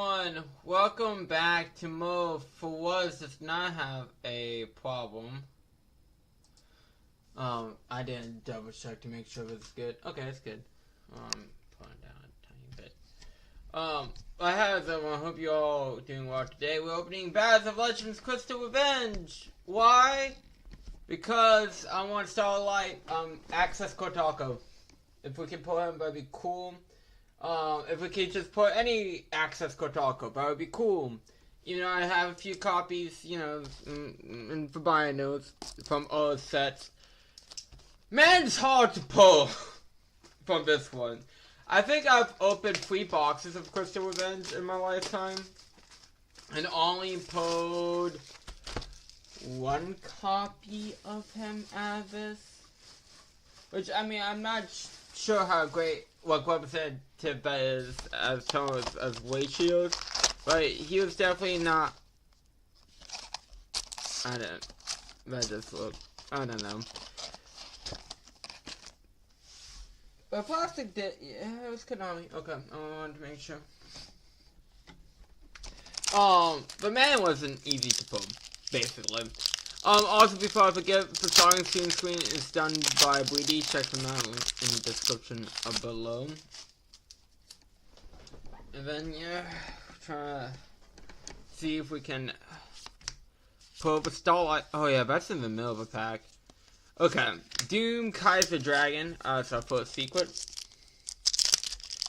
everyone, welcome back to Mo for what does not have a problem. I didn't double check to make sure it was good. Okay, it's good. Pulling down a tiny bit. I have everyone, hope you all doing well today. We're opening Battles of Legends Crystal Revenge. Why? Because I want Starlight, access Kotako. If we can pull him, that'd be cool. If we could just put any access Kotako, that would be cool. You know, I have a few copies, you know, for buying those from other sets. Man, it's hard to pull from this one. I think I've opened 3 boxes of Crystal Revenge in my lifetime, and only pulled 1 copy of him out of this. Which, I mean, I'm not sure how great, what representative that is as terms as weight shields, but he was definitely not. I don't know. But plastic did, yeah, it was Konami. Okay, I wanted to make sure. But man, it wasn't easy to pull, basically. Also, before I forget, the starting screen is done by Bleedy. Check them out in the description below. And then, yeah, try to see if we can pull the Starlight. Oh yeah, that's in the middle of a pack. Okay, Doom Kaiser Dragon. So for a secret.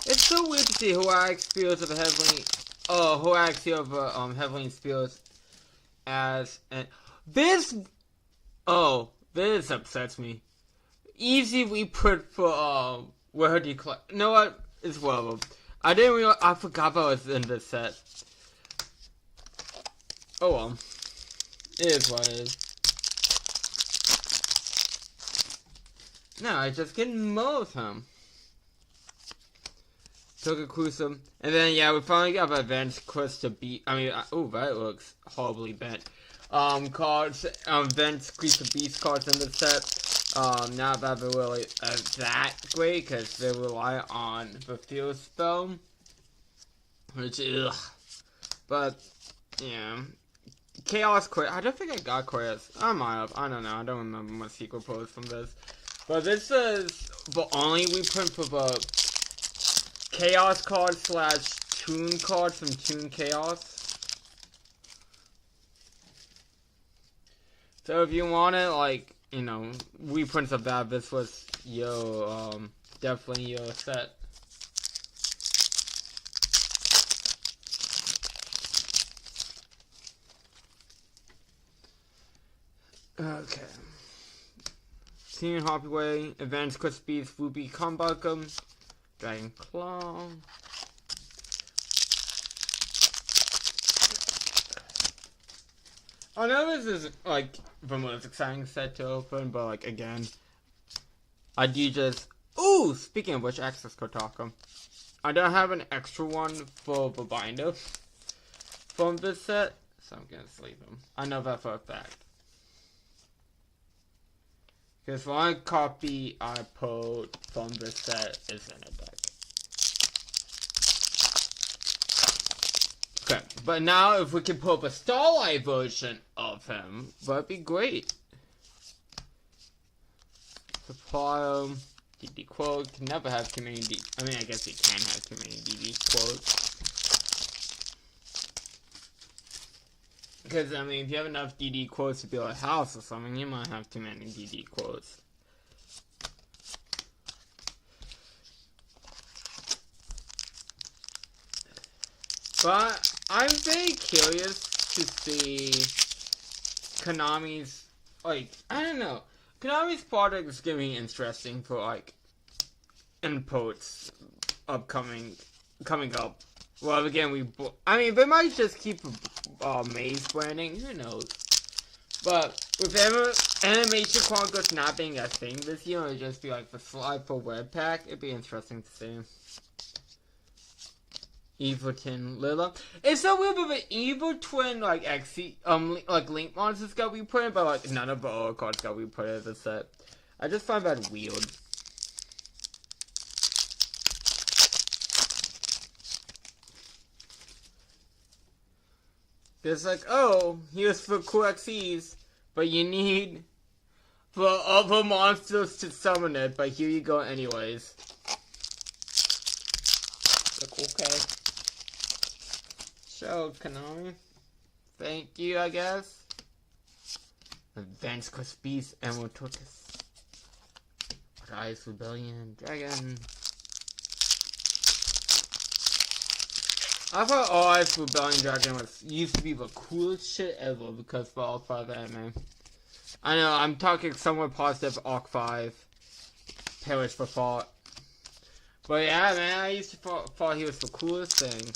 It's so weird to see Hoag Spears of a Heavenly. Oh, Hoag Spears of Heavenly Spears as an. This upsets me. Easy we put for, where do you collect? You know what? It's well. I didn't realize, I forgot that was in this set. Oh well. It is what it is. No, I just get most of him. Took a cruiser. And then, yeah, we finally got the Advanced Quest to beat. I mean, oh, that looks horribly bent. Cards, Advanced Creature Beast cards in the set. Not that they're really that great, because they rely on the field spell. Which, ugh. But, yeah. Chaos Quest. I don't think I got Quest. I might have. I don't know. I don't remember my secret post from this. But this is the only reprint for the Chaos card / Toon card from Toon Chaos. So if you want it, like, you know, reprints of that, this was definitely your set. Okay. Team Hoppyway, Advanced Quest Beast, Ruby Combucum, Dragon Claw. I know this is, like, the most exciting set to open, but, like, again, I do just... Ooh! Speaking of which, Access Kotaka. I don't have an extra one for the binder from this set, so I'm gonna sleep him. I know that for a fact. Because one copy I pulled from this set is in a deck. Okay, but now if we can pull up a Starlight version of him, that'd be great. Supply DD quote. Can never have too many I mean, I guess you can have too many DD quotes. Because, I mean, if you have enough DD quotes to build a house or something, you might have too many DD quotes. But I'm very curious to see Konami's, like, I don't know. Konami's product is going to be interesting for, like, inputs coming up. Well, again, I mean, they might just keep Maze branding, who knows. But with Animation Chronicles not being a thing this year, it would just be like the slide for web pack. It'd be interesting to see. Evil Twin Lila. It's so weird with the Evil Twin, like, like, Link monsters got reprinted, but, like, none of the other cards got reprinted as a set. I just find that weird. It's like, oh, here's for QXEs, but you need for other monsters to summon it, but here you go anyways. Like, okay. So, Konami, thank you, I guess. Advanced Quest Beast, Emerald Turkus. Rise Rebellion, Dragon. I thought Ice Rebellion Dragon used to be the coolest shit ever because of Arc 5 anime. I know, I'm talking somewhat positive Arc 5. Perish for thought. But yeah, man, I used to thought he was the coolest thing.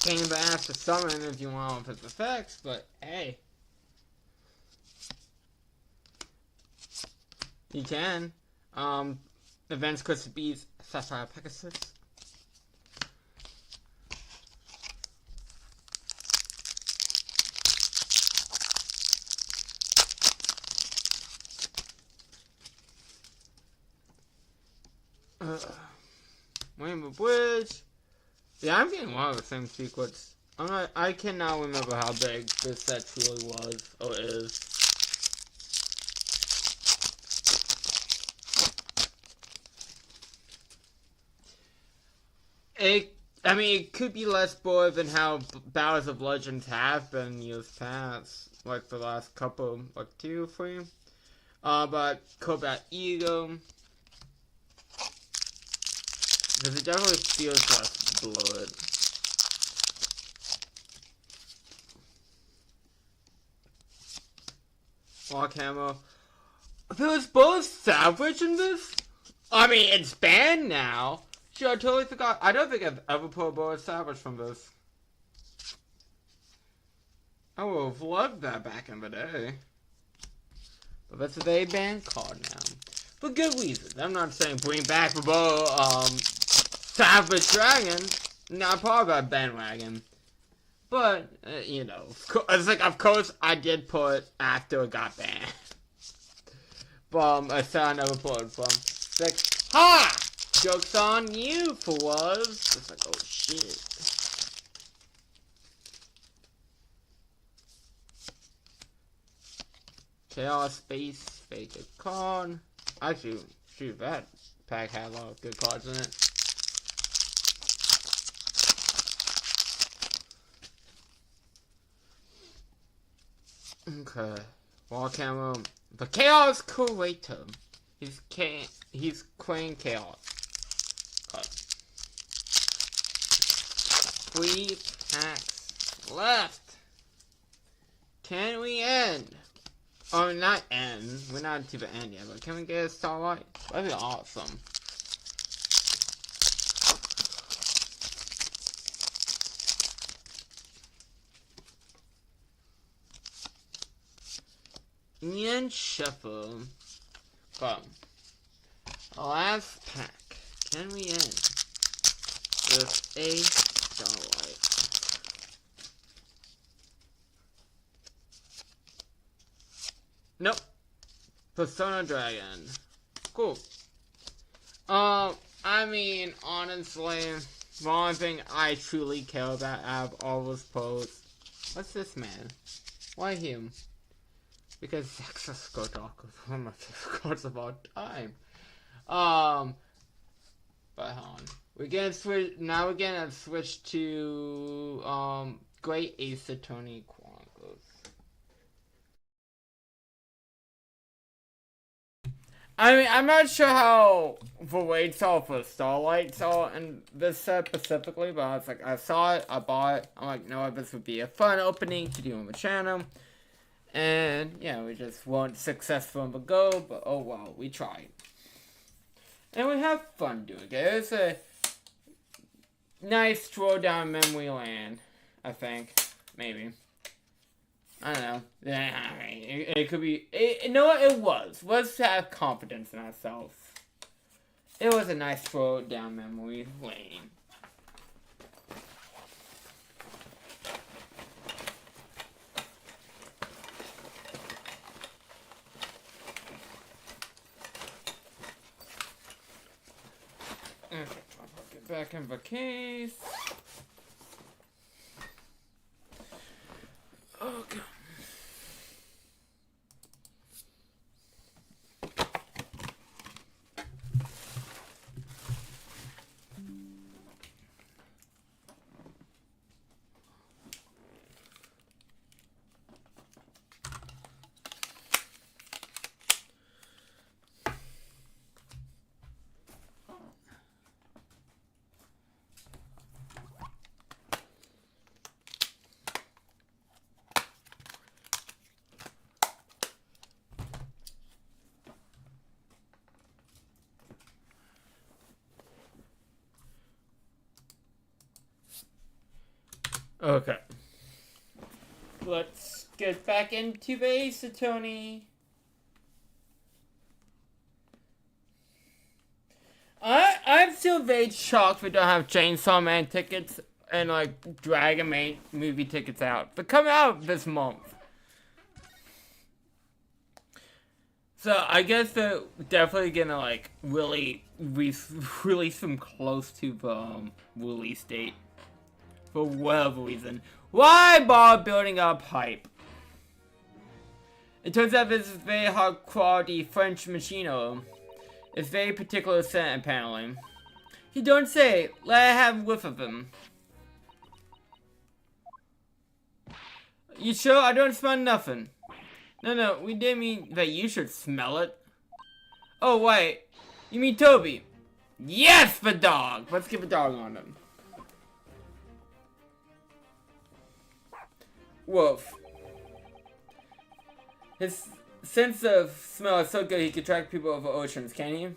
Pain in the ass to summon if you want with his effects, but hey. You can. Advanced Quest Beast, Sapphire Pegasus. Rainbow Bridge. Yeah, I'm getting one of the same secrets. I cannot remember how big this set truly was or is. It could be less bored than how Battles of Legends have been years past, like the last couple, like 2 or 3. But Combat Ego. Because it definitely feels less blood. Lock Hammer. There was both Savage in this? I mean, it's banned now. Sure, I totally forgot. I don't think I've ever put a Boa Savage from this. I would have loved that back in the day. But that's a very banned card now. For good reasons. I'm not saying bring back the Boa, Savage Dragon. Not part of that bandwagon. But, you know, it's like, of course, I did put after it got banned. I said I never put it from. It's like, ha! Joke's on you, for was. It's like, oh shit. Chaos Space, Fake Card. Actually, shoot, that pack had a lot of good cards in it. Okay. Wall Camo. The Chaos Curator. He's Queen Chaos. Okay. 3 packs left. Can we end? Oh, not end. We're not to the end yet, but can we get a Starlight? That'd be awesome. Ian Shuffle. Come. Last pack. Can we end with a Starlight? Nope. Persona Dragon. Cool. I mean, honestly, the only thing I truly care about out of all those posts. What's this man? Why him? Because Zexus Godok is one of my favorite cards of all time. But hold on. We're gonna switch, now we're gonna switch to, Great Ace Attorney Chronicles. I mean, I'm not sure how the weights are for Starlights are in this set specifically, but I was like, I saw it, I bought it. I'm like, no, this would be a fun opening to do on the channel. And, yeah, we just weren't successful on the go, but oh well, we tried. And we have fun doing it. It's a nice stroll down memory lane, I think. Maybe. I don't know. It could be... you know what? It was. Let's have confidence in ourselves. It was a nice stroll down memory lane. Okay, get back in the case. Okay. Let's get back into base, Tony. I'm still very shocked we don't have Chainsaw Man tickets and like Dragon Man movie tickets out. But come out this month. So I guess they're definitely gonna like really release them close to the release date. For whatever reason. Why bother building up hype? It turns out this is very high quality French machino. It's very particular scent and paneling. You don't say. Let I have a whiff of him. You sure? I don't smell nothing. No, we didn't mean that you should smell it. Oh, wait. You mean Toby? Yes, the dog! Let's get the dog on him. Wolf. His sense of smell is so good he can track people over oceans, can he?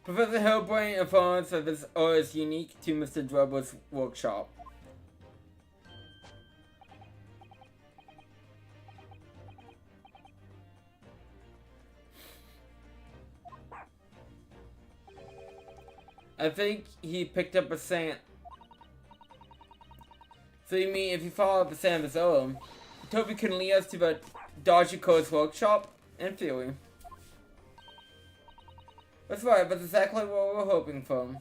Professor Hillbrain informs that this odor is unique to Mr. Drebber's workshop. I think he picked up a scent. So you mean if you follow up a scent of his own, Toby can lead us to the Dodgy Code's workshop? In theory. That's right, that's exactly what we're hoping for.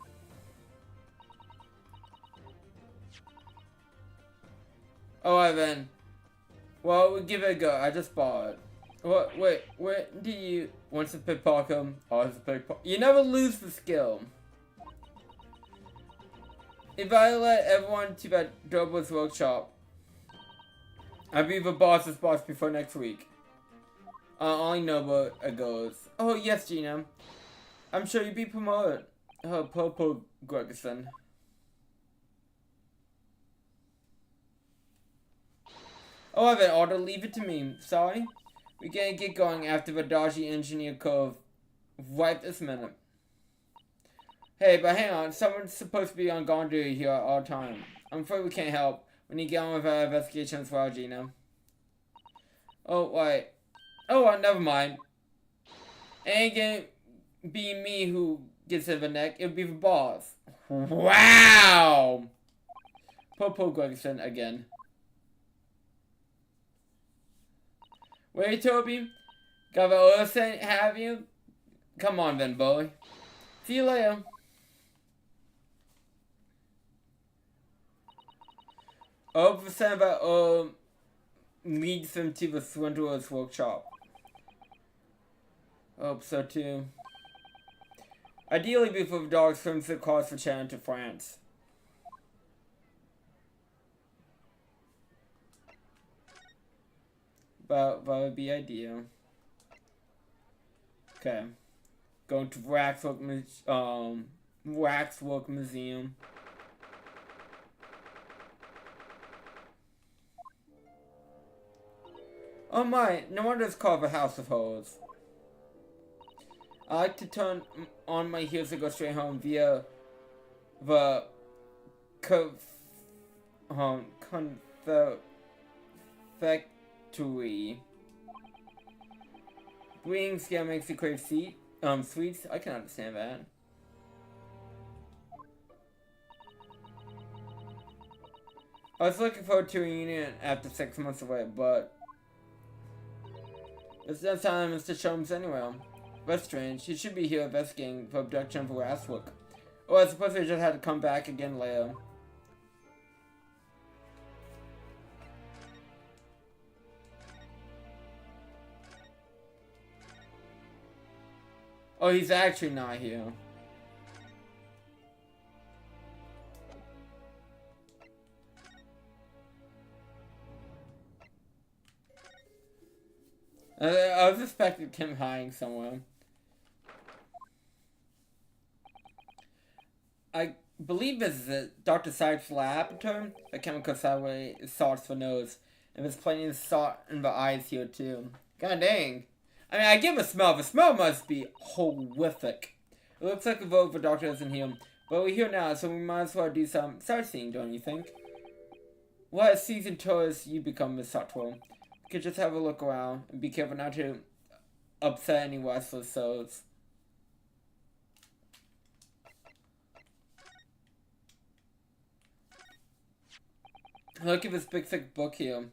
Alright then. Well, we'll give it a go. I just bought it. What? Wait, where do you... Once a pickpocket? Oh, it's a pickpocket. You never lose the skill. If I let everyone to that Doble's workshop, I'll be the boss's boss before next week. Only know where it goes. Oh, yes, Gina. I'm sure you'll be promoted. Oh, poor Gregerson. Oh, I've ought to leave it to me. Sorry? We're gonna get going after the dodgy engineer cove right this minute. Hey, but hang on, someone's supposed to be on guard duty here at all time. I'm afraid we can't help. We need to get on with our investigation as well, Gina. Oh, wait. Oh, well, never mind. It ain't gonna be me who gets in the neck, it'll be the boss. Wow! Poor Gregerson again. Wait, Toby? Got the oil scent, have you? Come on then, boy. See you later. Oh, the scent about leads them to the Swindler's workshop. Hope so too. Ideally before the dog swims across the channel to France. But that would be ideal. Okay. Going to Waxwork Museum. Oh my, no wonder it's called the House of Horrors. I like to turn on my heels and go straight home via the confectionery. Breeding scale makes you crave sweets. I can understand that. I was looking forward to a reunion after 6 months away, but it's no time Mr. Sholmes anyway. That's strange. He should be here investigating for abduction for Ashwook. Oh, I suppose he just had to come back again later. Oh, he's actually not here. I was expecting him hiding somewhere. I believe this is it. Dr. Sykes' laboratory. The chemical sideways salts for nose. And there's plenty of salt in the eyes here too. God dang. I mean, I give a smell. The smell must be horrific. It looks like a vote the doctor isn't here. But we're here now, so we might as well do some sightseeing, don't you think? Well, as seasoned tourists, you become Miss Sutwell. You could just have a look around and be careful not to upset any restless souls. Look at this big thick book here.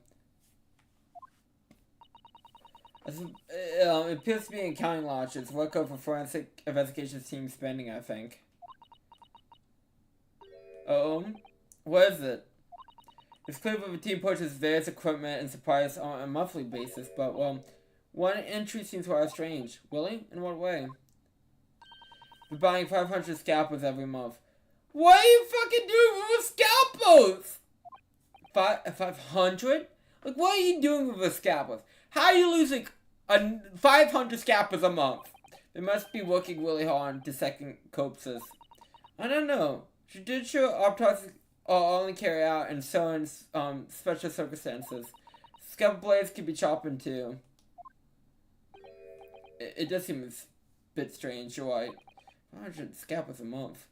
It appears to be an accounting lodge. It's work of a forensic investigations team spending, I think. What is it? It's clear that the team purchases various equipment and supplies on a monthly basis, but, well, one entry seems rather strange. Really? In what way? We're buying 500 scalpels every month. What are you fucking doing with scalpels? 500? Like, what are you doing with the scalpels? How are you losing 500 scalpels a month? They must be working really hard to second corpses. I don't know. Judicial autopsies are only carried out in certain special circumstances. Scalpel blades can be chopped in two. It does seem a bit strange, you're right. 500 scalpels a month.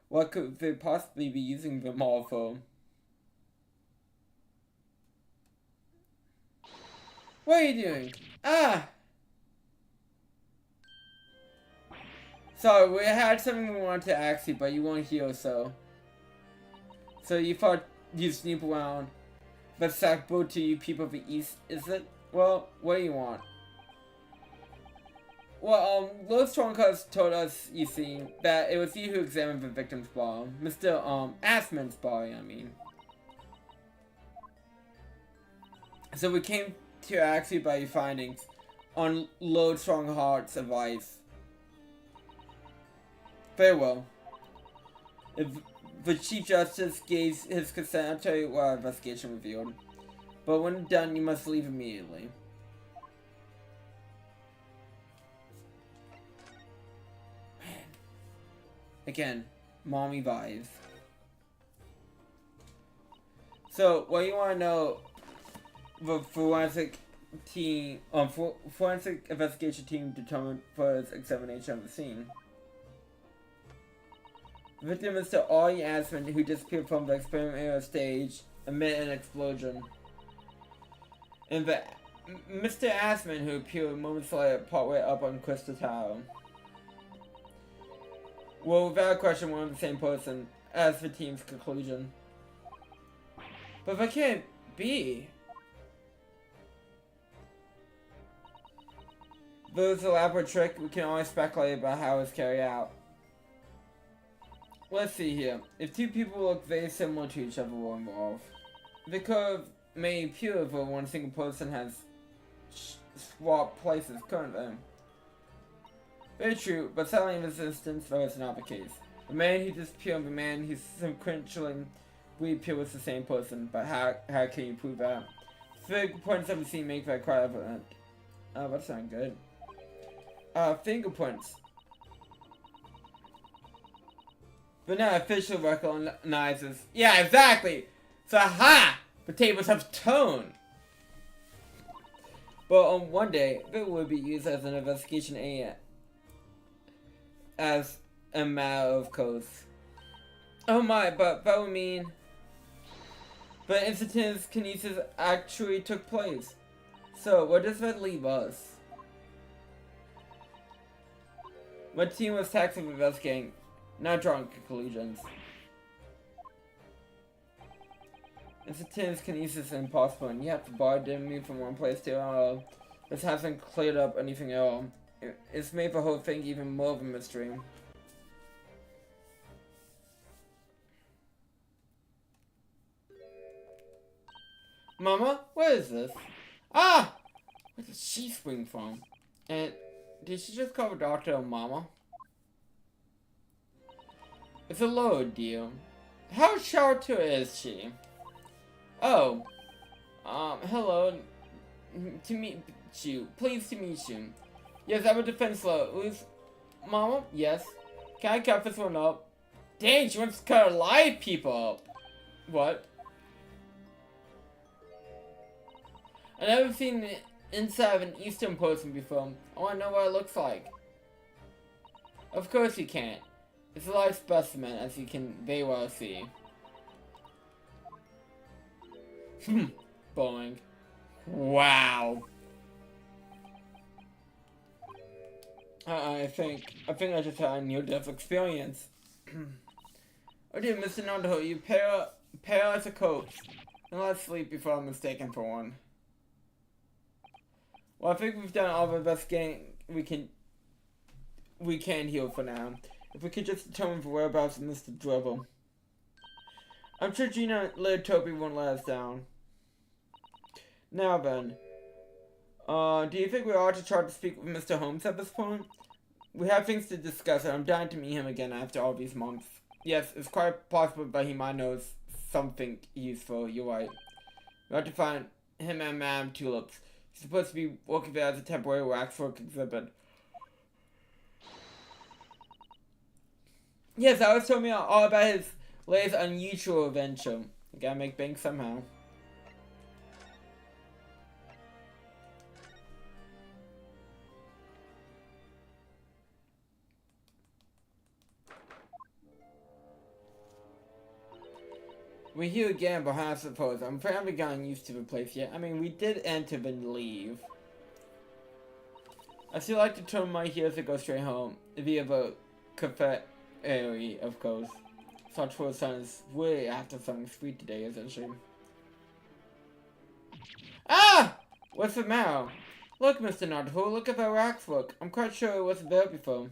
What could they possibly be using them all for? What are you doing? Ah! Sorry, we had something we wanted to ask you, but you weren't here, so you thought you'd sneak around. But Sackboat to you people of the East, is it? Well, what do you want? Well, Lord Chronicles told us, you see, that it was you who examined the victim's body. Mr. Assman's body, I mean. So we came to ask you about your findings on Lord Strongheart's advice. Very well. If the Chief Justice gave his consent, I'll tell you what our investigation revealed. But when done, you must leave immediately. Man. Again, mommy vibes. So, what you want to know, the forensic team, forensic investigation team determined for its examination of the scene. The victim is Mr. Ollie Asman, who disappeared from the experimental stage amid an explosion. And Mr. Asman, who appeared moments later partway up on Crystal Tower. Well, without question, one of the same person, as the team's conclusion. But that can't be. Though it's an elaborate trick, we can only speculate about how it was carried out. Let's see here. If two people look very similar to each other were involved, they could have made pure for one single person has swapped places, couldn't they? Very true, but sadly in this instance, that was not the case. The man who disappeared and the man who sequentially reappeared was the same person, but how can you prove that? Fingerprints of the scene make that quite evident. Oh, that's not good. Fingerprints. But now official recognizes. Yeah, exactly! So, ha! The tables have tone! But on one day, it will be used as an investigation aid. As a matter of course. Oh my, but that would mean. The instantaneous kinesis actually took place. So, where does that leave us? My team was tasked with investigating, not drawing conclusions. Instantaneous kinesis is impossible, and yet the bar didn't move from one place to another. This hasn't cleared up anything at all. It's made the whole thing even more of a mystery. Mama, what is this? Ah! Where did she spring from? And did she just call the doctor a mama? It's a load, dear. How sheltered is she? Oh. Hello. To meet you. Pleased to meet you. Yes, I'm a defense lawyer. Who's... Mama? Yes. Can I cut this one up? Dang, she wants to cut alive people up. What? I've never seen the inside of an Eastern person before. I want to know what it looks like. Of course you can't. It's a live specimen, as you can very well see. Boing. Wow. I think I just had a near-death experience. Oh dear, Mr. Nando, you paralyzed a corpse. And let's sleep before I'm mistaken for one. Well, I think we've done all the investigating we can here for now. If we could just determine the whereabouts of Mr. Dribble. I'm sure Gina and Lid Toby won't let us down. Now then, do you think we ought to try to speak with Mr. Holmes at this point? We have things to discuss, and I'm dying to meet him again after all these months. Yes, it's quite possible that he might know something useful. You're right. We ought to find him and Madame Tulips. He's supposed to be working there as a temporary waxwork exhibit. Yes, I was telling me all about his latest unusual adventure. I gotta make bank somehow. We're here again, but I suppose I'm probably gotten used to the place yet. I mean, we did enter and leave. I still like to turn my heels to go straight home via the cafe area, of course. Such for sun is really after something sweet today, isn't she? Ah! What's the matter? Look, Mr. Nardful, look at that waxwork. I'm quite sure it wasn't there before.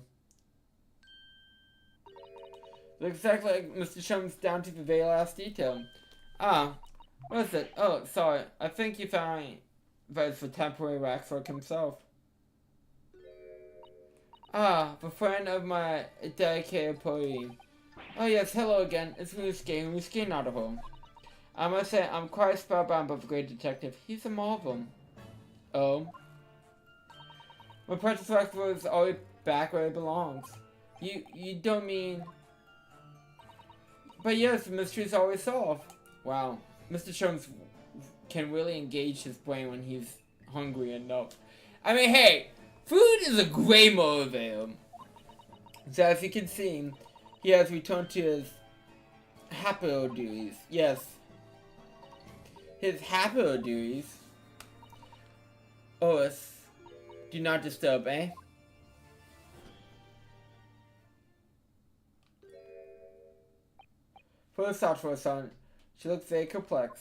Looks exactly like Mr. Chum's down to the very last detail. Ah, what is it? Oh, sorry. I think you found that it's the temporary waxwork himself. Ah, the friend of my dedicated employee. Oh yes, hello again. It's Ruski Nardful. I must say, I'm quite spellbound by the great detective. He's a marvel. Oh? My precious waxwork is always back where it belongs. You don't mean... But yes, the mystery's always solved. Wow. Mr. Jones can really engage his brain when he's hungry enough. I mean, hey, food is a great motivator. So as you can see, he has returned to his happier duties. Yes. His happier duties. Oh, do not disturb, eh? First thought for her son. She looks very complex.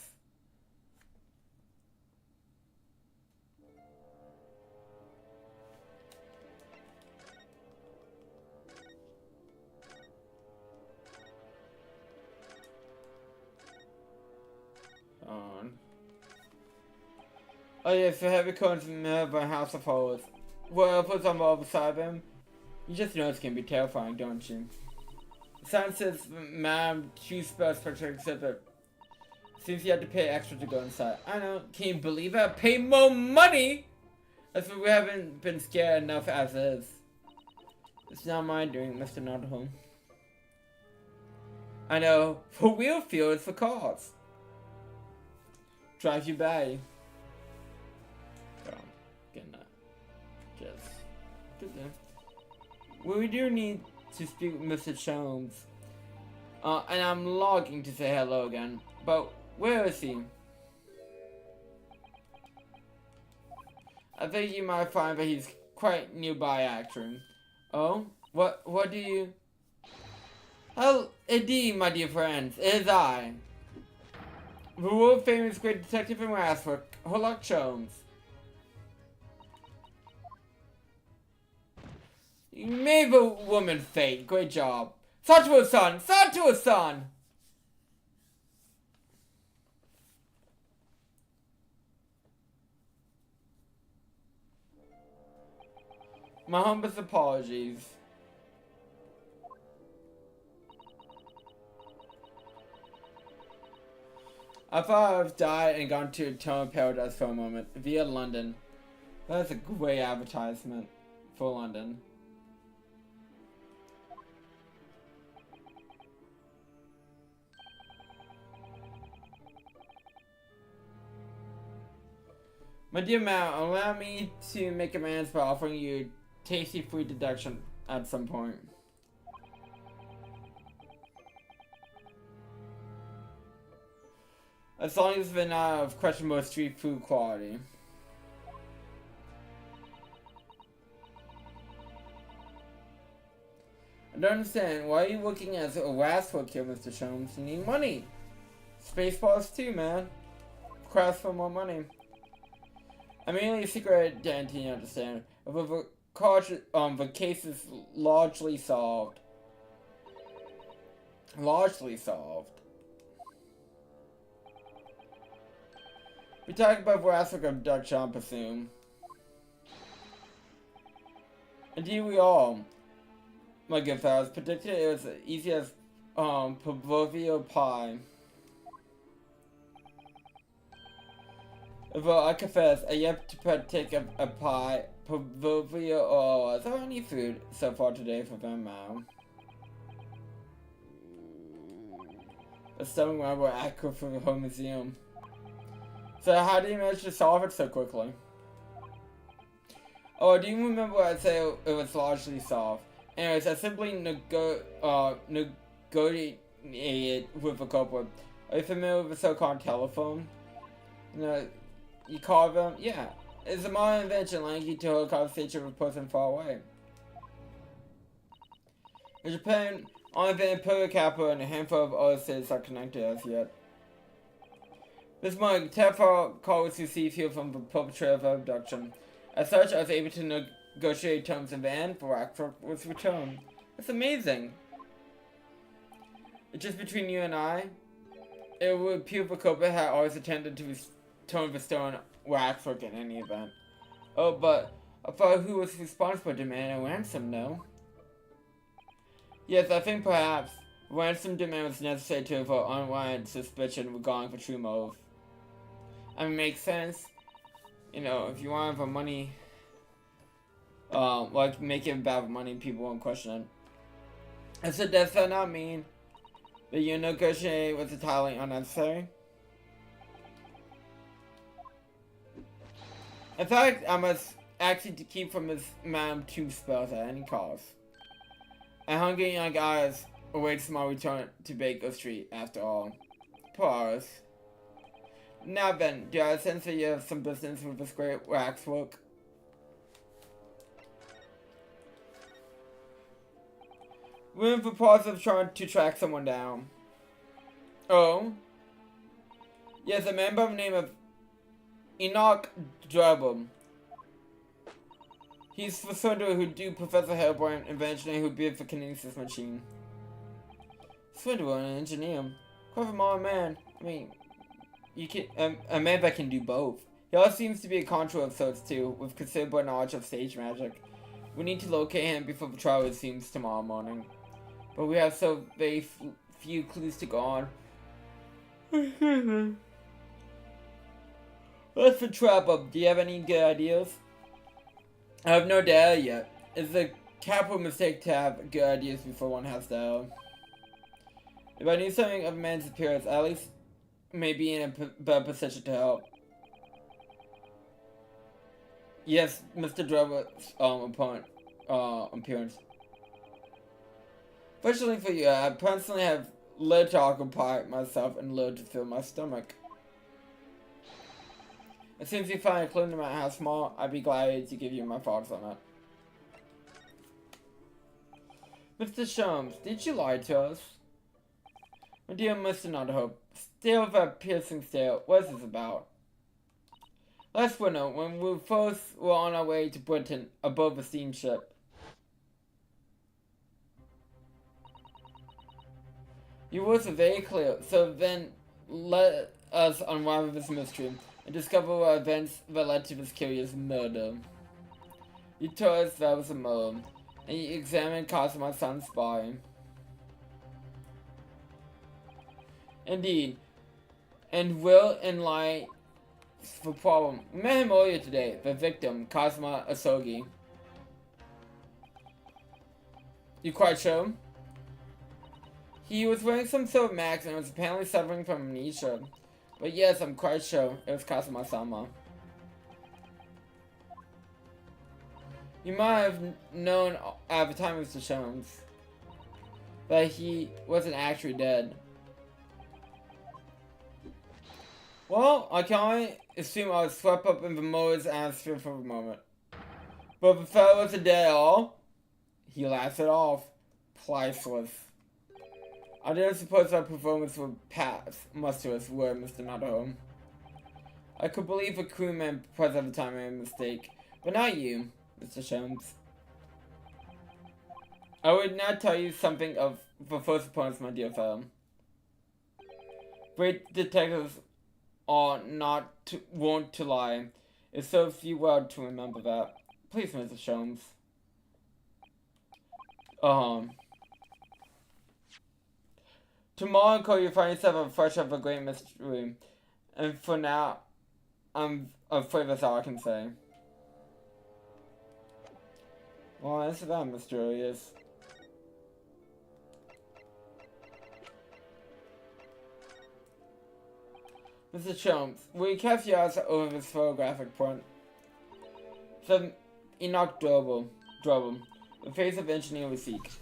On. Oh yes, the heavy cones in the House of Horrors. Well, puts on the other side of him. You just know it's gonna be terrifying, don't you? Sound says, ma'am, choose best for exhibit. Seems you had to pay extra to go inside. I know, can you believe that? Pay more money? That's what we haven't been scared enough as is. It's not my doing, Mr. Nottingham. I know, for real feel it's the cause. Drives you batty. Well, getting that. Just. Good there. Well, we do need to speak with Mr. Jones. And I'm logging to say hello again. But where is he? I think you might find that he's quite nearby actually. Oh? What do you... Oh, indeed, my dear friends, it is I. The world famous great detective in Westford, Sherlock Holmes. You made the woman faint. Great job. Son to a son! Son to a son! My humblest apologies. I thought I've died and gone to eternal paradise for a moment, via London. That's a great advertisement for London. My dear Mal, allow me to make amends by offering you tasty free deduction at some point. as long as they're not of questionable street food quality. I don't understand. Why are you looking as a Wastwork here, Mr. Sholmes? You need money. Spaceballs too, man. Request for more money. I'm merely a secret identity, you understand. But the case is largely solved. Largely solved. We talk about Wastwork abduction, I presume. Indeed we all. My good fellows, predicted it was as easy as proverbial pie. Though I confess, I yet to partake of a pie, proverbial or is there any food so far today for them now? A stomach rumble accurate for the home museum. So how do you manage to solve it so quickly? Oh, do you remember what I said it was largely solved? Anyways, I simply negotiated with the culprit. Are you familiar with the so-called telephone? You know, you call them? Yeah. It's a modern invention allowing you to hold a conversation with a person far away. In Japan, only the imperial capital and a handful of other cities are connected as yet. This morning, telephone call was received here from the perpetrator of abduction. As such, I was able to negotiate terms in the end, the Wastwork was returned. It's amazing. It's just between you and I. It would appear the culprit had always intended to return the stolen Wastwork in any event. Oh, but I thought who was responsible for demanding a ransom, no? Yes, I think perhaps ransom demand was necessary to avoid unwarranted suspicion regarding the true motive. I mean, it makes sense. You know, if you want for money, like make it about money, people won't question it. And so does that not mean that you negotiate with entirely unnecessary? In fact, I must actually to keep from this Madame Two spells at any cost. A hungry young eyes awaits my return to Baker Street after all. Pause. Now then, do I sense that you have some business with this great Wastwork? We're in the process of trying to track someone down. Oh? Yes, a man by the name of Enoch Drabble. He's the swindler who do Professor Hellborn invention and who built the kinesis machine. Swindler and an engineer. Clever modern man. I mean, you can a man that can do both. He also seems to be a conjurer of sorts too, with considerable knowledge of stage magic. We need to locate him before the trial resumes tomorrow morning. But we have so very few clues to go on. Let's the trap up. Do you have any good ideas? I have no data yet. It's a capital mistake to have good ideas before one has data. If I knew something of a man's appearance, at least maybe in a better position to help. Yes, Mr. Driver's opponent appearance. Fortunately for you, I personally have little to occupy myself and little to fill my stomach. As soon as you find a clue no matter how small, I'd be glad to give you my thoughts on it. Mr. Sholmes, did you lie to us? My dear Mr. Nothope, stare with that piercing stare, what is this about? Last winter, when we first were on our way to Britain aboard the steamship, your words are very clear, so then let us unravel this mystery and discover what events that led to this curious murder. You told us that was a murder, and you examined Cosmo's son's body. Indeed, and will and lie the problem. We met him earlier today, the victim, Cosmo Asogi. You quite sure? He was wearing some sort of mask and was apparently suffering from amnesia. But yes, I'm quite sure it was Kazuma-sama. You might have known at the time, Mr. Sholmes, that he wasn't actually dead. Well, I can only assume I was swept up in the Moa's atmosphere for a moment. But if the fellow was a dead all, he laughs it off. Priceless. I didn't suppose our performance would pass musterless, were Mr. Not home. I could believe a crewman present at the time made a mistake, but not you, Mr. Sholmes. I would now tell you something of the first opponents, my dear fellow. Great detectives are not wont to lie. It serves you well to remember that. Please, Mr. Sholmes. Tomorrow, you'll find yourself a fresh of a great mystery. And for now, I'm afraid that's all I can say. Well, isn't that mysterious? Mr. Sholmes, will you cast your eyes over this photographic print? Some Enoch Drobel, the face of engineer we seek.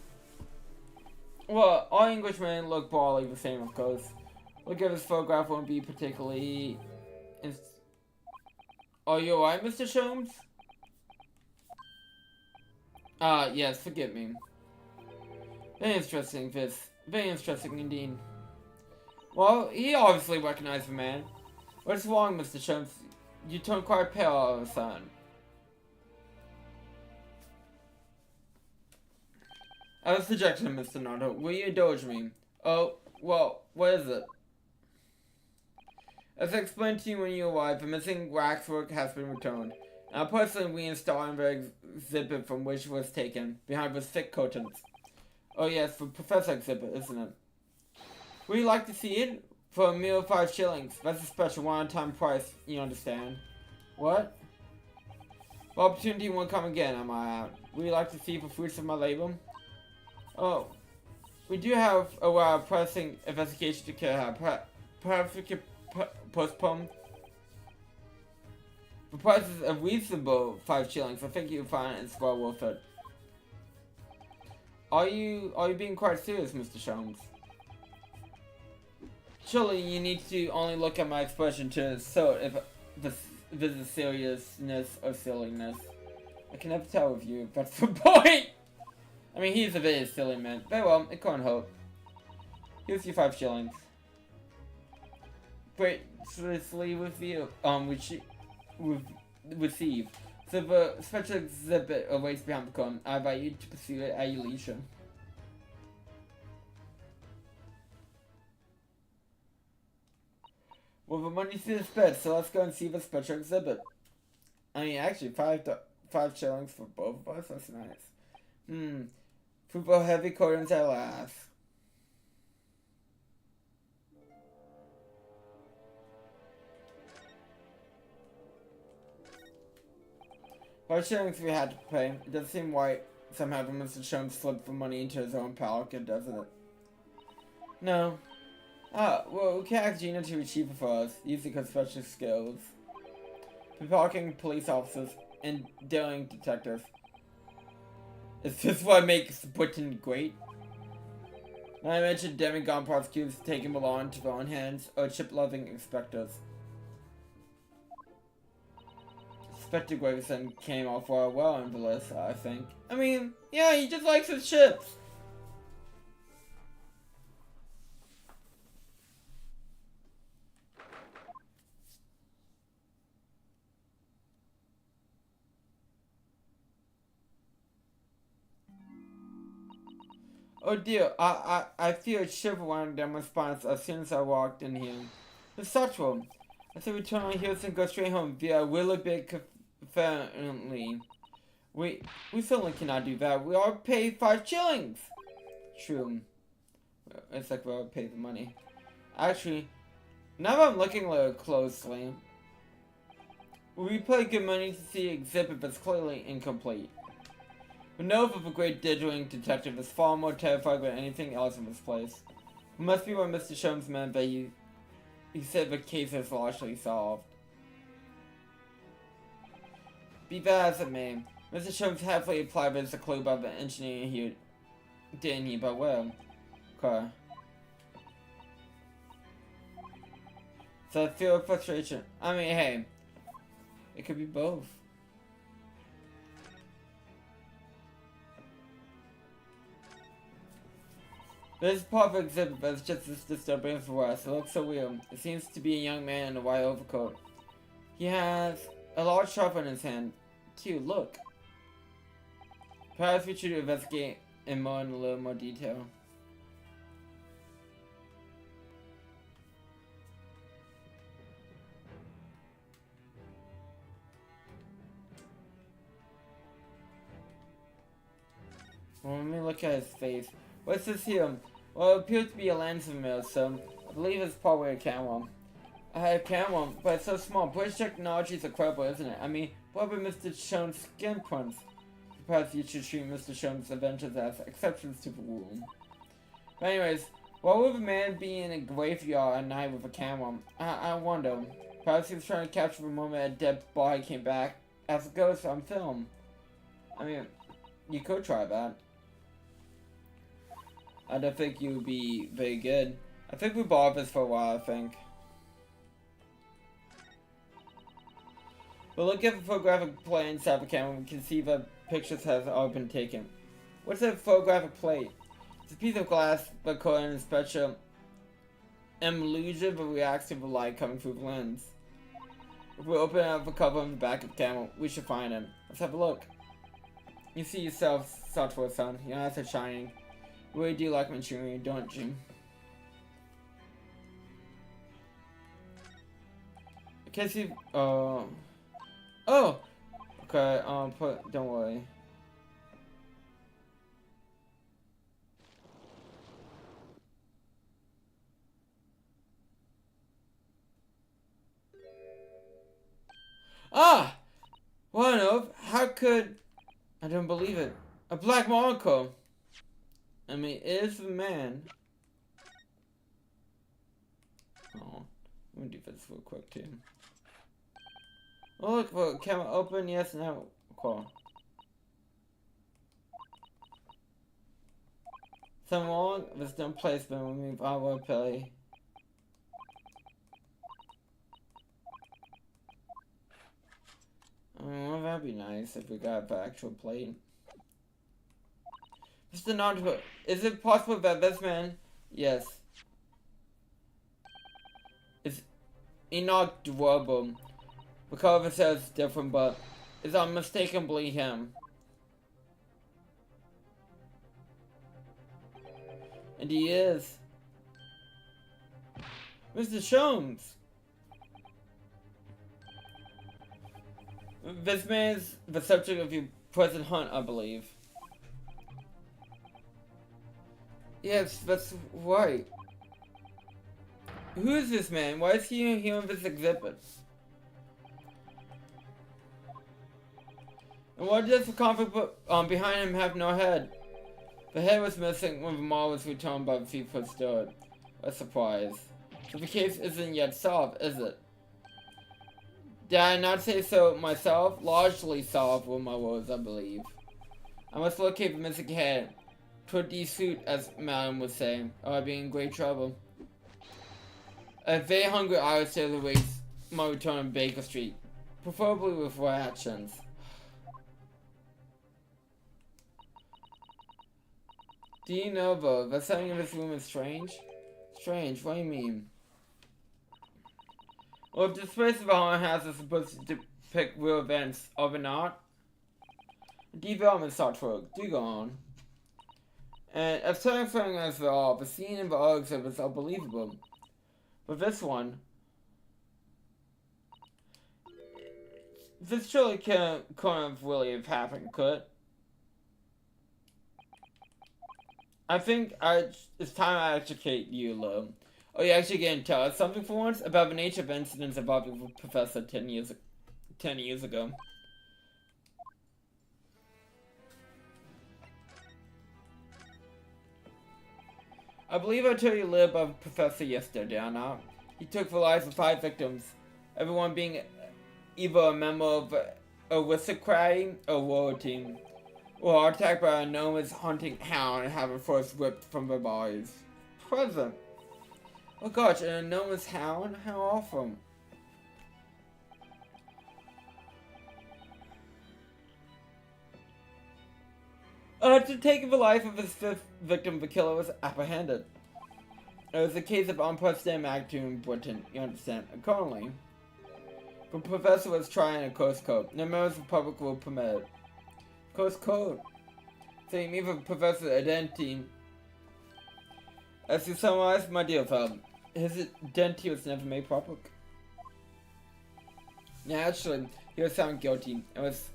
Well, all Englishmen look broadly the same, of course. Look at this photograph won't be particularly... Are you alright, Mr. Sholmes? Yes, forgive me. Very interesting, this. Very interesting indeed. Well, he obviously recognized the man. What's wrong, Mr. Sholmes? You turned quite pale all of a sudden. As a suggestion, Mr. Naruto, will you indulge me? Oh, well, what is it? As I explained to you when you arrived, the missing waxwork has been returned. And I'm personally reinstalling the exhibit from which it was taken, behind the thick curtains. Oh yes, the Professor exhibit, isn't it? Would you like to see it? For a mere 5 shillings. That's a special one-time price, you understand. What? The opportunity won't come again, am I out? Would you like to see the fruits of my labor? Oh, we do have a pressing investigation to carry out. Perhaps we could postpone. The price is a reasonable 5 shillings. I think you'll find it's well worth it. Are you being quite serious, Mr. Sholmes? Surely you need to only look at my expression to assert if this is seriousness or silliness. I can never tell with you if that's the point. I mean, he's a very silly man. Very well, it can't hope. Here's your 5 shillings. Graciously with you, receive. So the special exhibit awaits behind the curtain. I invite you to pursue it at your leisure. Well, the money's to spent, so let's go and see the special exhibit. I mean, actually, 5 shillings for both of us? That's nice. Football heavy curtains at last. Five shillings we had to pay. It doesn't seem right somehow that Mr. Sholmes slipped the money into his own pocket, doesn't it? No. Well, we can't ask Gina to retrieve it for us, using her special skills. Pickpocketing police officers and daring detectives. Is this what makes Britain great? Not I mentioned demigod prosecutors taking the law into their own hands, or chip-loving inspectors. Inspector Gravison came off well in the list, I think. I mean, yeah, he just likes his chips. Oh dear, I feel a shiver running down my spine as soon as I walked in here. The such one. I said we turn our heels and go straight home via Willowbig Conveniently. We certainly cannot do that. We are paid 5 shillings. True. It's like we all pay the money. Actually, now that I'm looking a little closely, we pay good money to see an exhibit that's clearly incomplete. We know that the great diddling detective is far more terrified than anything else in this place. It must be what Mr. Sholmes meant that he said the case is largely solved. Be that as it may, Mr. Sholmes happily applied as a clue about the engineering here, didn't he? But well, okay. So I feel frustration. I mean, hey, it could be both. This part of the exhibit is just as disturbing for us. It looks so weird. It seems to be a young man in a white overcoat. He has a large shovel in his hand. Cute, look. Perhaps we should investigate in a little more detail. Well, let me look at his face. What's this here? Well, it appears to be a lens mirror, so I believe it's probably a camera. I had a camera, but it's so small. British technology is incredible, isn't it? I mean, what about Mr. Shone's skin prints? Perhaps you should treat Mr. Shone's adventures as exceptions to the rule. But anyways, why would a man be in a graveyard at night with a camera? I wonder. Perhaps he was trying to capture the moment a dead body came back as a ghost on film. I mean, you could try that. I don't think you would be very good. I think we bought this for a while, I think. But look at the photographic plate inside the camera. We can see the pictures have all been taken. What's a photographic plate? It's a piece of glass but coated in a special emulsion that reacts to the light coming through the lens. If we open up the cover on the back of the camera, we should find him. Let's have a look. You see yourself, Satoru son. Your eyes are shining. You really do like Manchurian, don't you? I can't see. Oh. Okay. Don't worry. Ah! What on earth? How could... I don't believe it. A black monocle! I mean, it is the man. Oh, let me do this real quick too. Oh look, well, camera open, yes, now, cool. Some wrong, there's no placement when we will play. Well, that'd be nice if we got the actual plate. Mr. Non-Duel, is it possible that this man... Yes. It's Enoch Duel. The cover says different, but it's unmistakably him. And he is. Mr. Shones! This man is the subject of your present hunt, I believe. Yes, that's right. Who is this man? Why is he here in this exhibit? And why does the conflict behind him have no head? The head was missing when the mall was returned by the thief who stood. A surprise. So the case isn't yet solved, is it? Did I not say so myself? Largely solved with my words, I believe. I must locate the missing head. Pretty suit, as Madam was saying, or I'd be in great trouble. A very hungry Irish sailor waits my return on Baker Street, preferably with rations. Do you know, though, that something in this room is strange? Strange? What do you mean? Well, if the space of a haunted house is supposed to depict real events, are they not? Development software. Do go on. And as terrifying as they are, the scene in the art exhibits are believable. But this one... This surely couldn't have really have happened, could it? I think it's time I educate you, Lo. Oh, you actually gonna tell us something for once about the nature of incidents involving the professor 10 years ago. I believe I told you a little about the professor yesterday, did I not? He took the lives of 5 victims, everyone being either a member of aristocracy or royalty, or attacked by an enormous hunting hound and having first ripped from their bodies. Present. Oh gosh, an enormous hound? How awful. To take the life of his fifth victim, the killer was apprehended. It was a case of unprecedented magnitude in Britain, you understand. Accordingly, the professor was trying a coast code. No members of the public were permitted. Coast code. So you mean the professor's identity. As you summarize, my dear fellow, his identity was never made public. Naturally, he was found guilty and was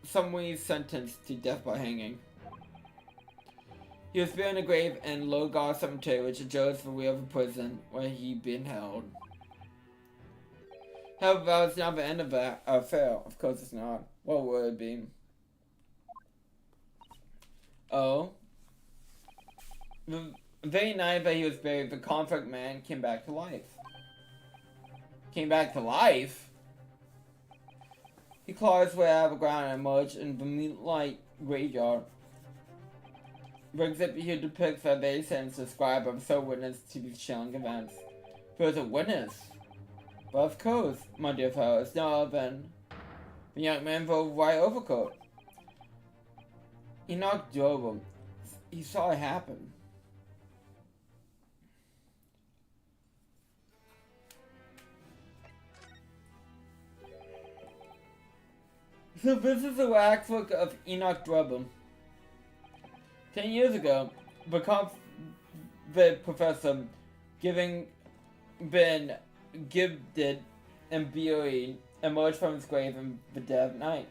summarily sentenced to death by hanging. He was buried in a grave in Logar Cemetery, which adjoins the rear of the prison where he'd been held. However, that was not the end of that affair. Of course it's not. What would it be? Oh. The very night that he was buried, the conflict man came back to life. Came back to life? He clawed his way out of the ground and emerged in the moonlight graveyard. The exhibit here depicts that they sentence described by the sole witness to these chilling events. He was a witness. But of course, my dear fellow, it's no other than the young man with a white overcoat. He knocked over. He saw it happen. So this is the waxwork of Enoch Drebber. 10 years ago, the professor been gifted and buried emerged from his grave in the dead of night.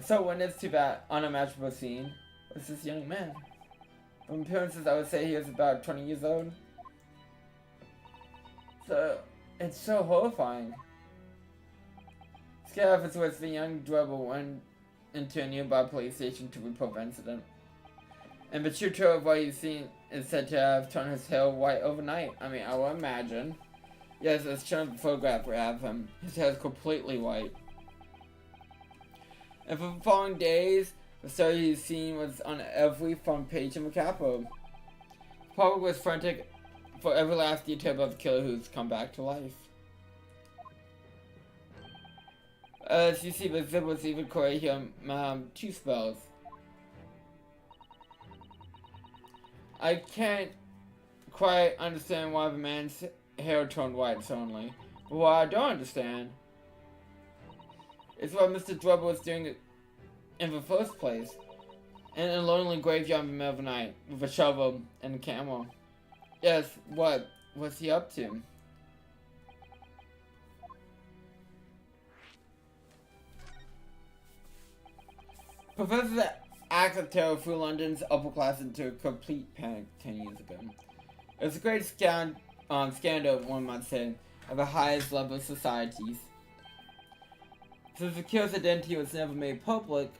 So witness to that unimaginable scene was this young man. From appearances, I would say he was about 20 years old. So it's so horrifying. Scared of his wits, the young Drebber went into a nearby police station to report the incident. And the true tale of what he's seen is said to have turned his hair white overnight. I mean, I will imagine. Yes, as shown in the photograph we have him. His hair is completely white. And for the following days, the story he's seen was on every front page in the capital. The public was frantic for every last detail about the killer who's come back to life. As you see, the zip was even correct here, 2 spells. I can't quite understand why the man's hair turned white suddenly. But what I don't understand is what Mr. Drebber was doing in the first place. In a lonely graveyard in the middle of the night, with a shovel and a camera. Yes, what was he up to? Professor's act of terror threw London's upper class into a complete panic 10 years ago. It was a great scandal, one might say, of the highest level of societies. Since the killer's identity was never made public,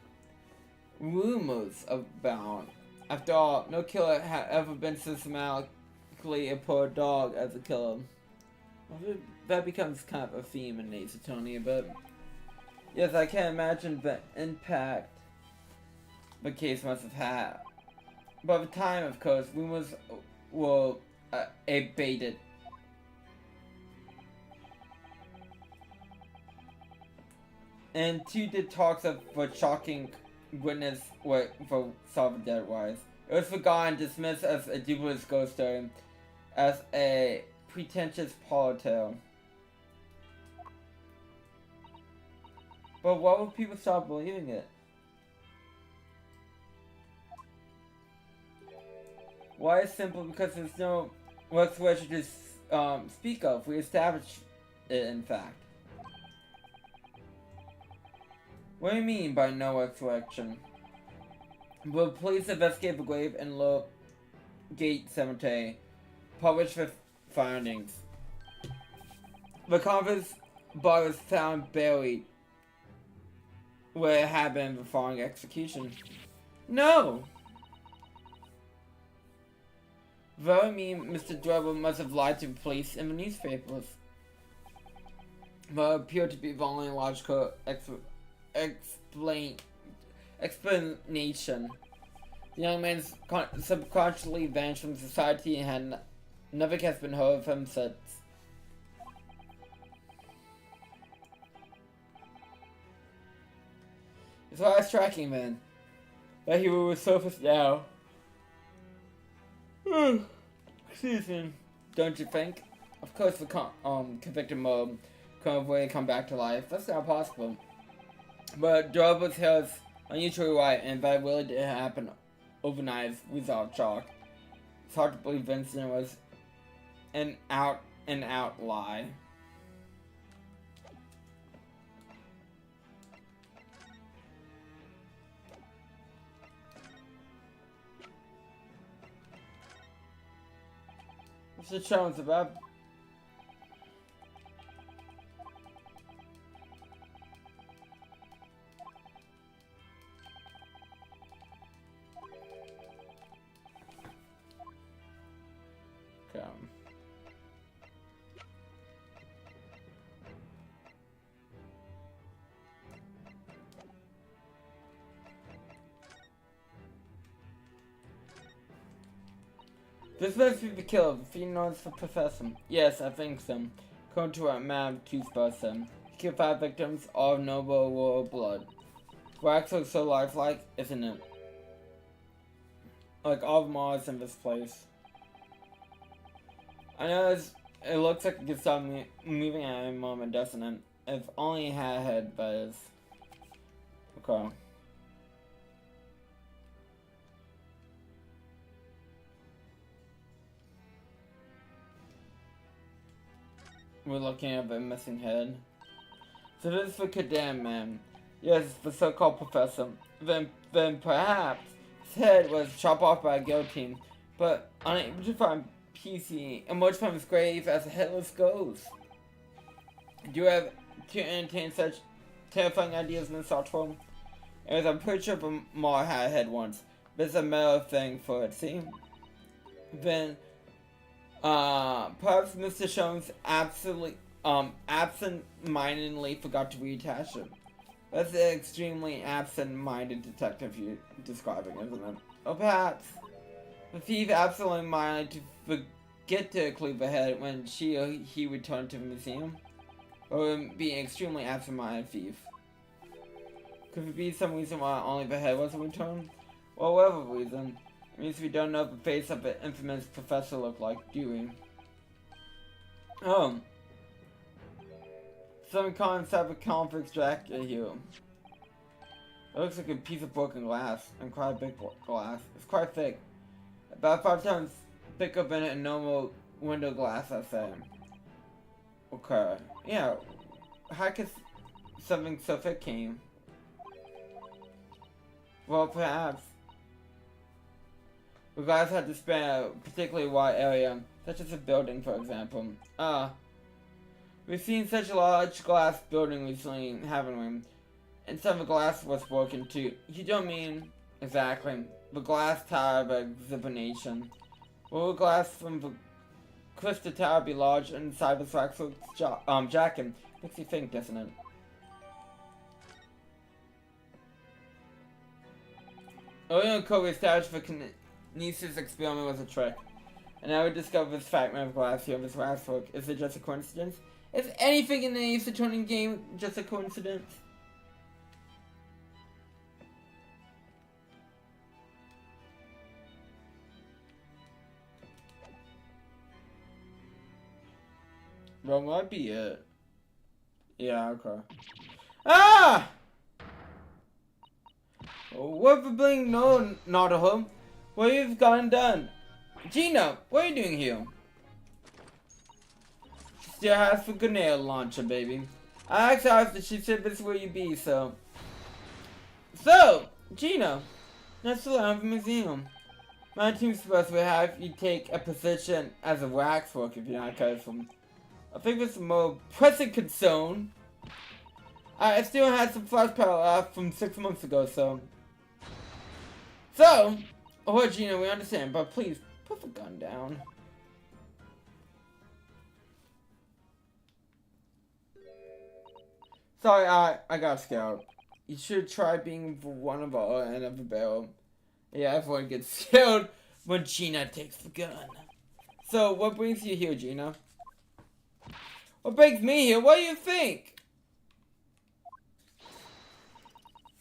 rumors abound. After all, no killer had ever been systematically a poor dog as a killer. Well, that becomes kind of a theme in Ace Attorney, but yes, I can imagine the impact the case must have had. By the time, of course, rumors were abated. And too did talks of the shocking witness what for solving dead wise. It was forgotten, dismissed as a dubious ghost story, as a pretentious parlor tale. But why would people stop believing it? Why? Simple because there's no resurrection to speak of. We established it, in fact. What do you mean by no resurrection? Will police investigate the grave in Gate Cemetery? Publish the findings. The convict's body was found buried where it had been the following execution. No! Very mean, Mr. Drebber must have lied to the police in the newspapers. But it appeared to be the only logical explanation. The young man subconsciously vanished from society and nothing has been heard of him since. It's why I was tracking then. But he will resurface now. Excuse me. Don't you think? Of course the convicted mob convoy come back to life. That's not possible. But Dorothy's hair is unusually white, and that really did happen overnight without shock. It's hard to believe Vincent was an out and out lie. What's the challenge about? This must be the killer. The fiend knows the professor. Yes, I think so. According to what Madame Toothbrush said. He killed 5 victims, all of noble royal blood. Wax looks so lifelike, isn't it? Like all of Mars in this place. I know it looks like it could stop moving at any moment, doesn't it? If only it had a head, that is. Okay. We're looking at the missing head. So this is the condemned man. Yes, the so-called professor. Then perhaps his head was chopped off by a guillotine, but unable to find PC emerged from his grave as a headless ghost. Do you have to entertain such terrifying ideas in this art form? As I'm pretty sure the Mar had a head once. This is a metal thing for it, see? Then perhaps Mr. Jones absent-mindedly forgot to reattach it. That's an extremely absent-minded detective you're describing, isn't it? Or perhaps the thief absently-minded to forget to cleave the head when she or he returned to the museum? Or be an extremely absent-minded thief? Could it be some reason why only the head wasn't returned? Well, whatever reason. It means we don't know what the face of the infamous professor looked like, do we? Oh. Some concept of convict's jacket here. It looks like a piece of broken glass, and quite a big glass. It's quite thick. About 5 times thicker than a normal window glass, I say. Okay. Yeah. How could something so thick came? Well, perhaps the glass had to span a particularly wide area, such as a building, for example. We've seen such a large glass building recently, haven't we? And some of the glass was broken too. You don't mean exactly the glass tower of exhibition. Will the glass from the crystal tower be large inside the Waxwork's jacket? Makes you think, doesn't it? Earlier code established the Kinesis experiment was a trick. And now we discover this fragment of glass here of this Waxwork. Is it just a coincidence? Is anything in the Ace Attorney game just a coincidence? Well, might be it. Yeah, okay. Ah! What for being no, not a home? What you've gone and done? Gina, what are you doing here? Still has the grenade launcher, baby. I asked her if she said this where you be, so. So, Gina, that's the line of the museum. My team's supposed to have you take a position as a waxwork if you're not careful. I think this is a more pressing concern. I still had some flash power left from 6 months ago, so. So, oh Gina, we understand, but please put the gun down. Sorry, I got scared. You should try being one of our end of the barrel. Yeah, everyone gets killed when Gina takes the gun. So, what brings you here, Gina? What brings me here? What do you think?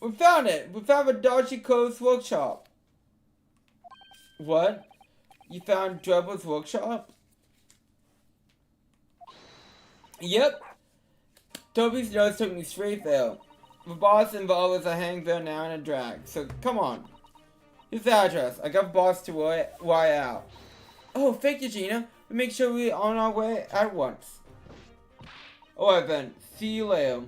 We found it! We found the dodgy closed workshop. What? You found Drebel's workshop? Yep. Toby's nose took me straight there. The boss involved is a hang there now and a drag, so come on. Here's the address. I got the boss to wire out. Oh, thank you, Gina. We make sure we're on our way at once. Alright then, see you later.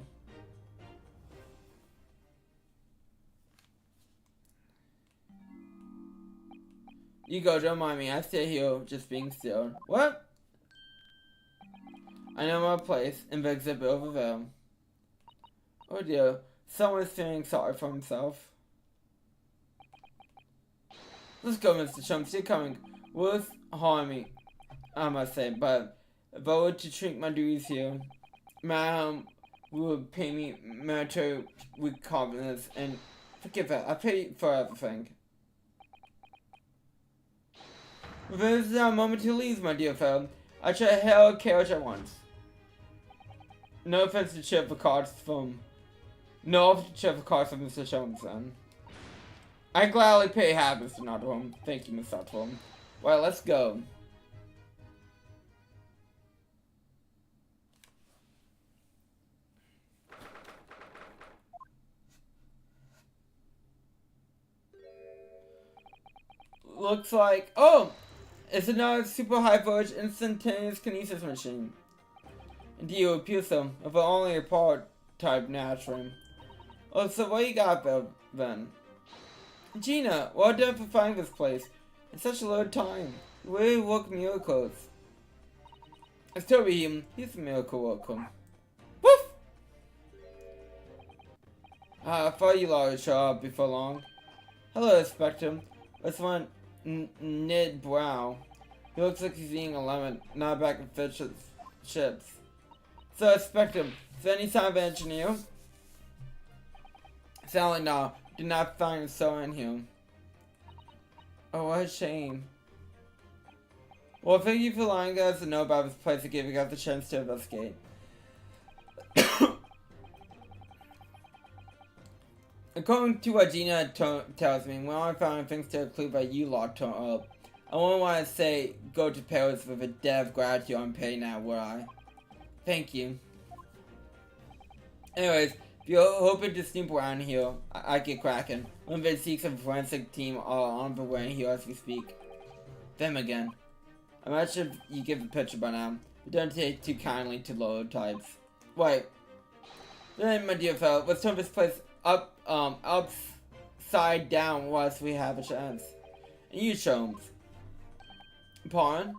You go, don't mind me. I stay here just being still. What? I know my place in the exhibit over there. Oh dear, someone's feeling sorry for himself. Let's go, Mr. Chumps, you're coming. Worth harm me, I must say, but if I were to treat my duties here, Madam would pay me military with confidence, and forgive that, I pay for everything. This is our moment to leave, my dear fellow. I shall hail a carriage at once. No offense to Chip for cards from... No offense to Chip for cards from Mr. Johnson. I gladly pay half, Mr. Notholm. Thank you, Mr. Notholm. Well, let's go. Looks like... Oh! It's another super high voltage instantaneous kinesis machine. Indeed, it appears so, if only a part type naturally. Oh, so what you got then? Gina, well done for finding this place in such a low time. You really work miracles. It's Toby, he's a miracle worker. Woof! I thought you lot would show up before long. Hello, Spectre. This one, Nid Brow. He looks like he's eating a lemon, not a bag of fish chips. So, Spectre, is there any sign of an engineer? Sadly, no. Did not find so in here. Oh, what a shame. Well, thank you for allowing us to know about this place and giving us the chance to investigate. According to what Gina tells me, when I found things to include that you lot turn up, I wouldn't want to say go to Paris with a debt of gratitude on pay now, would I? Thank you. Anyways, if you're hoping to snoop around here, I get cracking. One of the Seeks and forensic team are on the way here as we speak. Them again. I'm not sure if you give a picture by now, but don't take too kindly to lower types. Wait. Then, my dear fellow, let's turn this place upside down whilst we have a chance. And you, Sholmes. Pardon?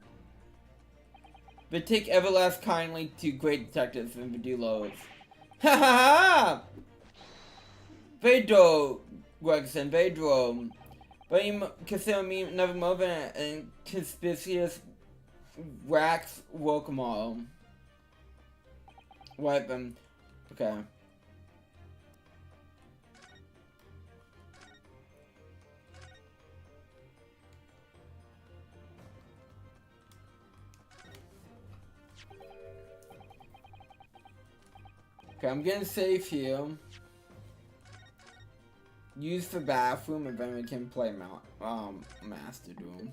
But take everlast kindly to great detectives and do loads. Ha ha ha! Pedro, Gregson, Pedro. But you consider me nothing more than an conspicuous wax work model. Right then. Okay. Okay, I'm getting safe here. Use the bathroom and then we can play Master Duel.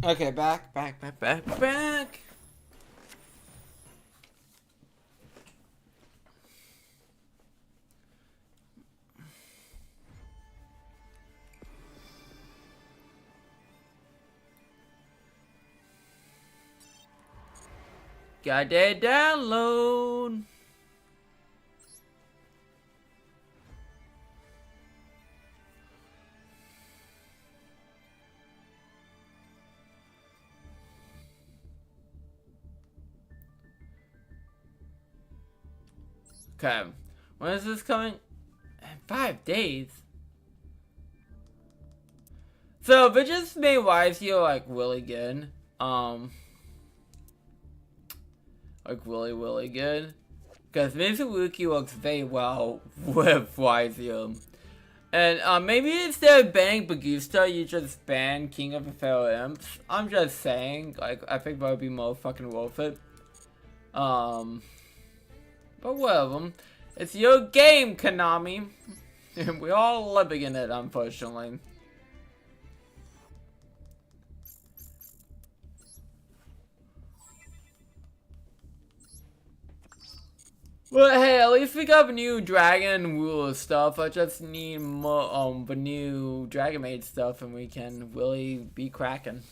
Okay, back. Got that download. Okay, when is this coming? 5 days. So if it just made YCO like really good, like really good, because Mizuki works very well with YCO. And maybe instead of banning Bagusta, you just ban King of the Feral Imps. I'm just saying, like, I think that would be more fucking worth it. But whatever. It's your game, Konami. And we're all living in it, unfortunately. But hey, at least we got new Dragon Ruler stuff. I just need more, the new Dragon Maid stuff, and we can really be cracking.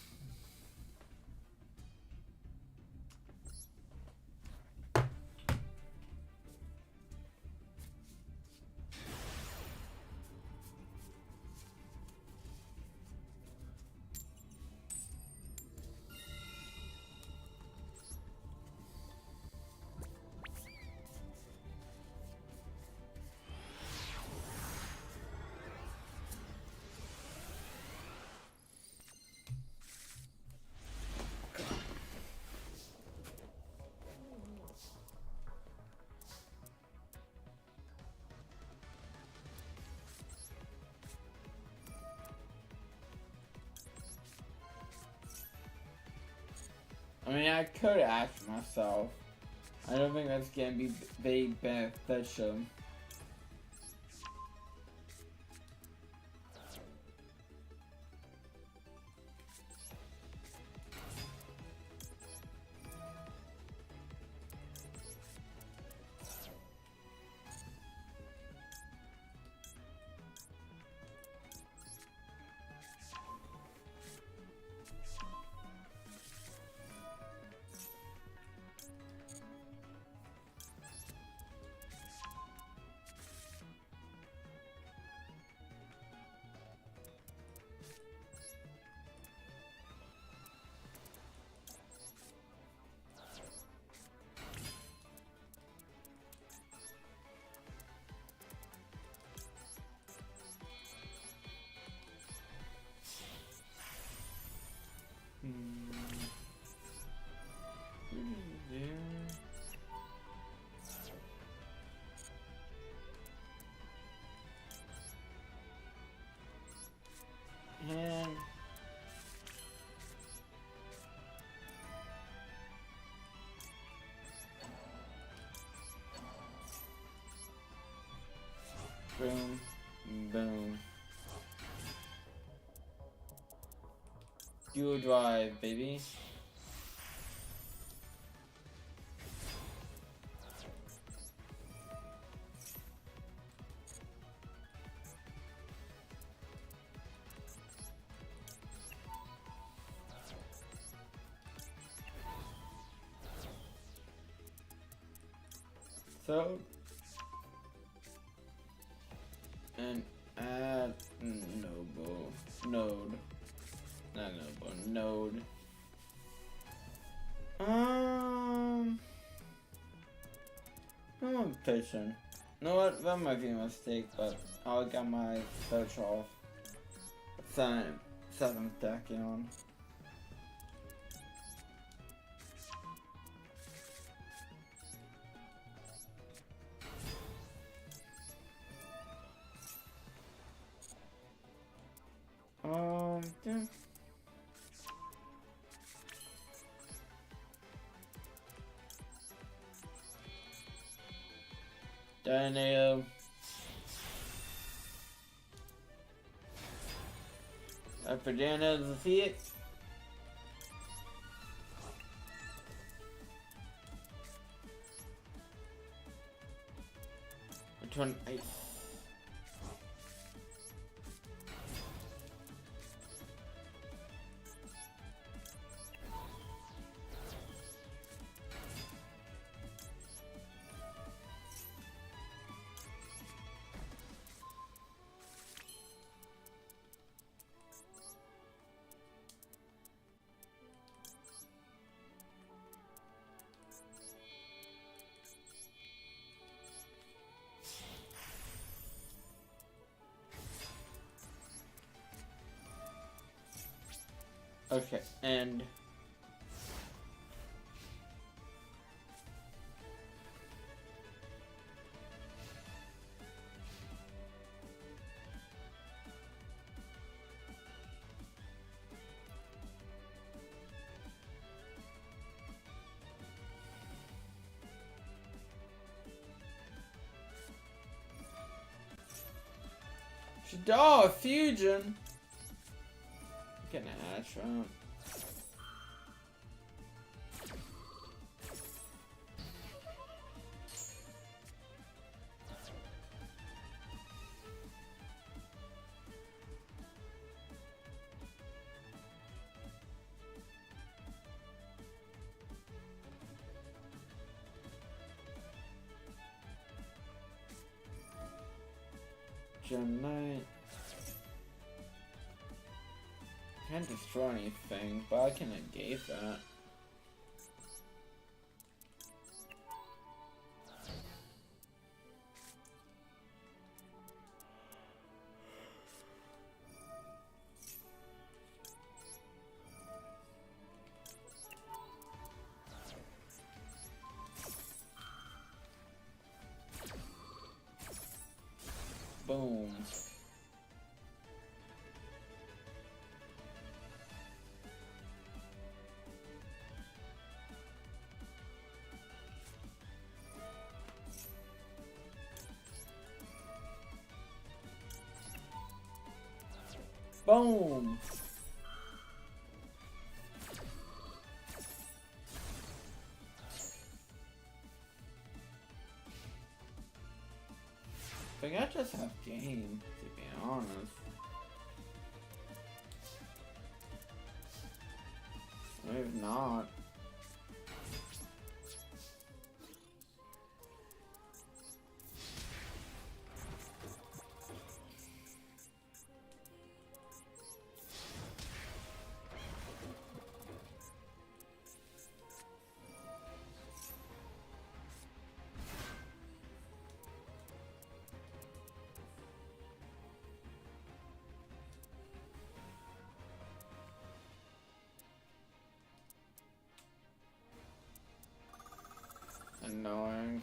I mean, I could ask myself. I don't think that's gonna be very beneficial. And boom, boom. Dual drive, baby. So, and add noble node, not noble node. I'm patient. You know what? That might be a mistake, but I'll get my search off. 7th deck on. Yeah. Tornado. For Dano to see it. to an ice. Okay, and oh, fusion. Get an ash out. Gem Knight. Can't destroy anything, but I can negate that. Boom. Boom. I think I just have game, to be honest. Maybe not. Annoying.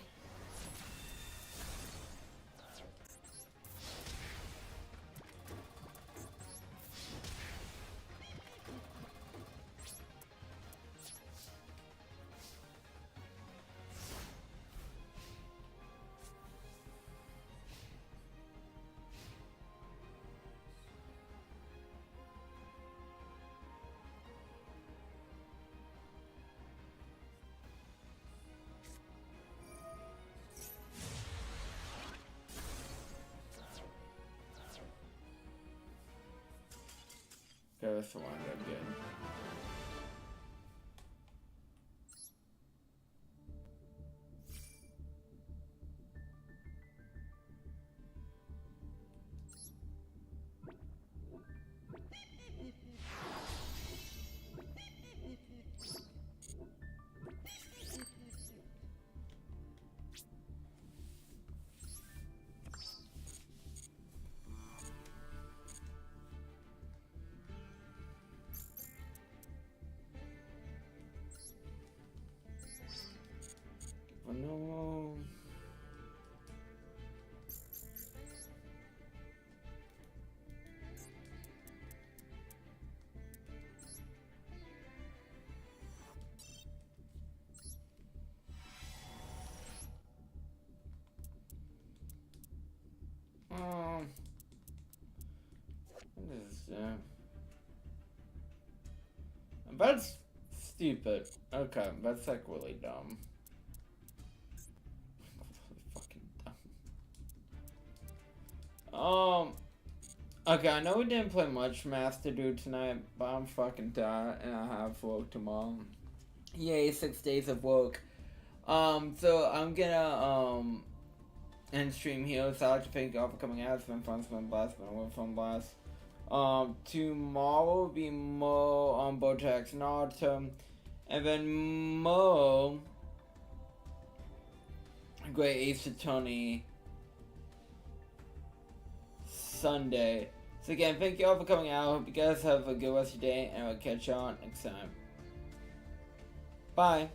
Okay, this will wind up good. Oh no. What is that? That's stupid. Okay, that's like really dumb. Really fucking dumb. Okay, I know we didn't play much Master Dude tonight, but I'm fucking tired and I have work tomorrow. Yay, 6 days of work. So I'm gonna, end stream here. So I'd like to thank y'all for coming out. It's been fun, it's been a blast, it's been a real fun blast. Tomorrow will be more on Bojack's Naruto, and then more Great Ace Attorney Sunday. So again, thank you all for coming out. Hope you guys have a good rest of your day, and I'll catch y'all next time. Bye.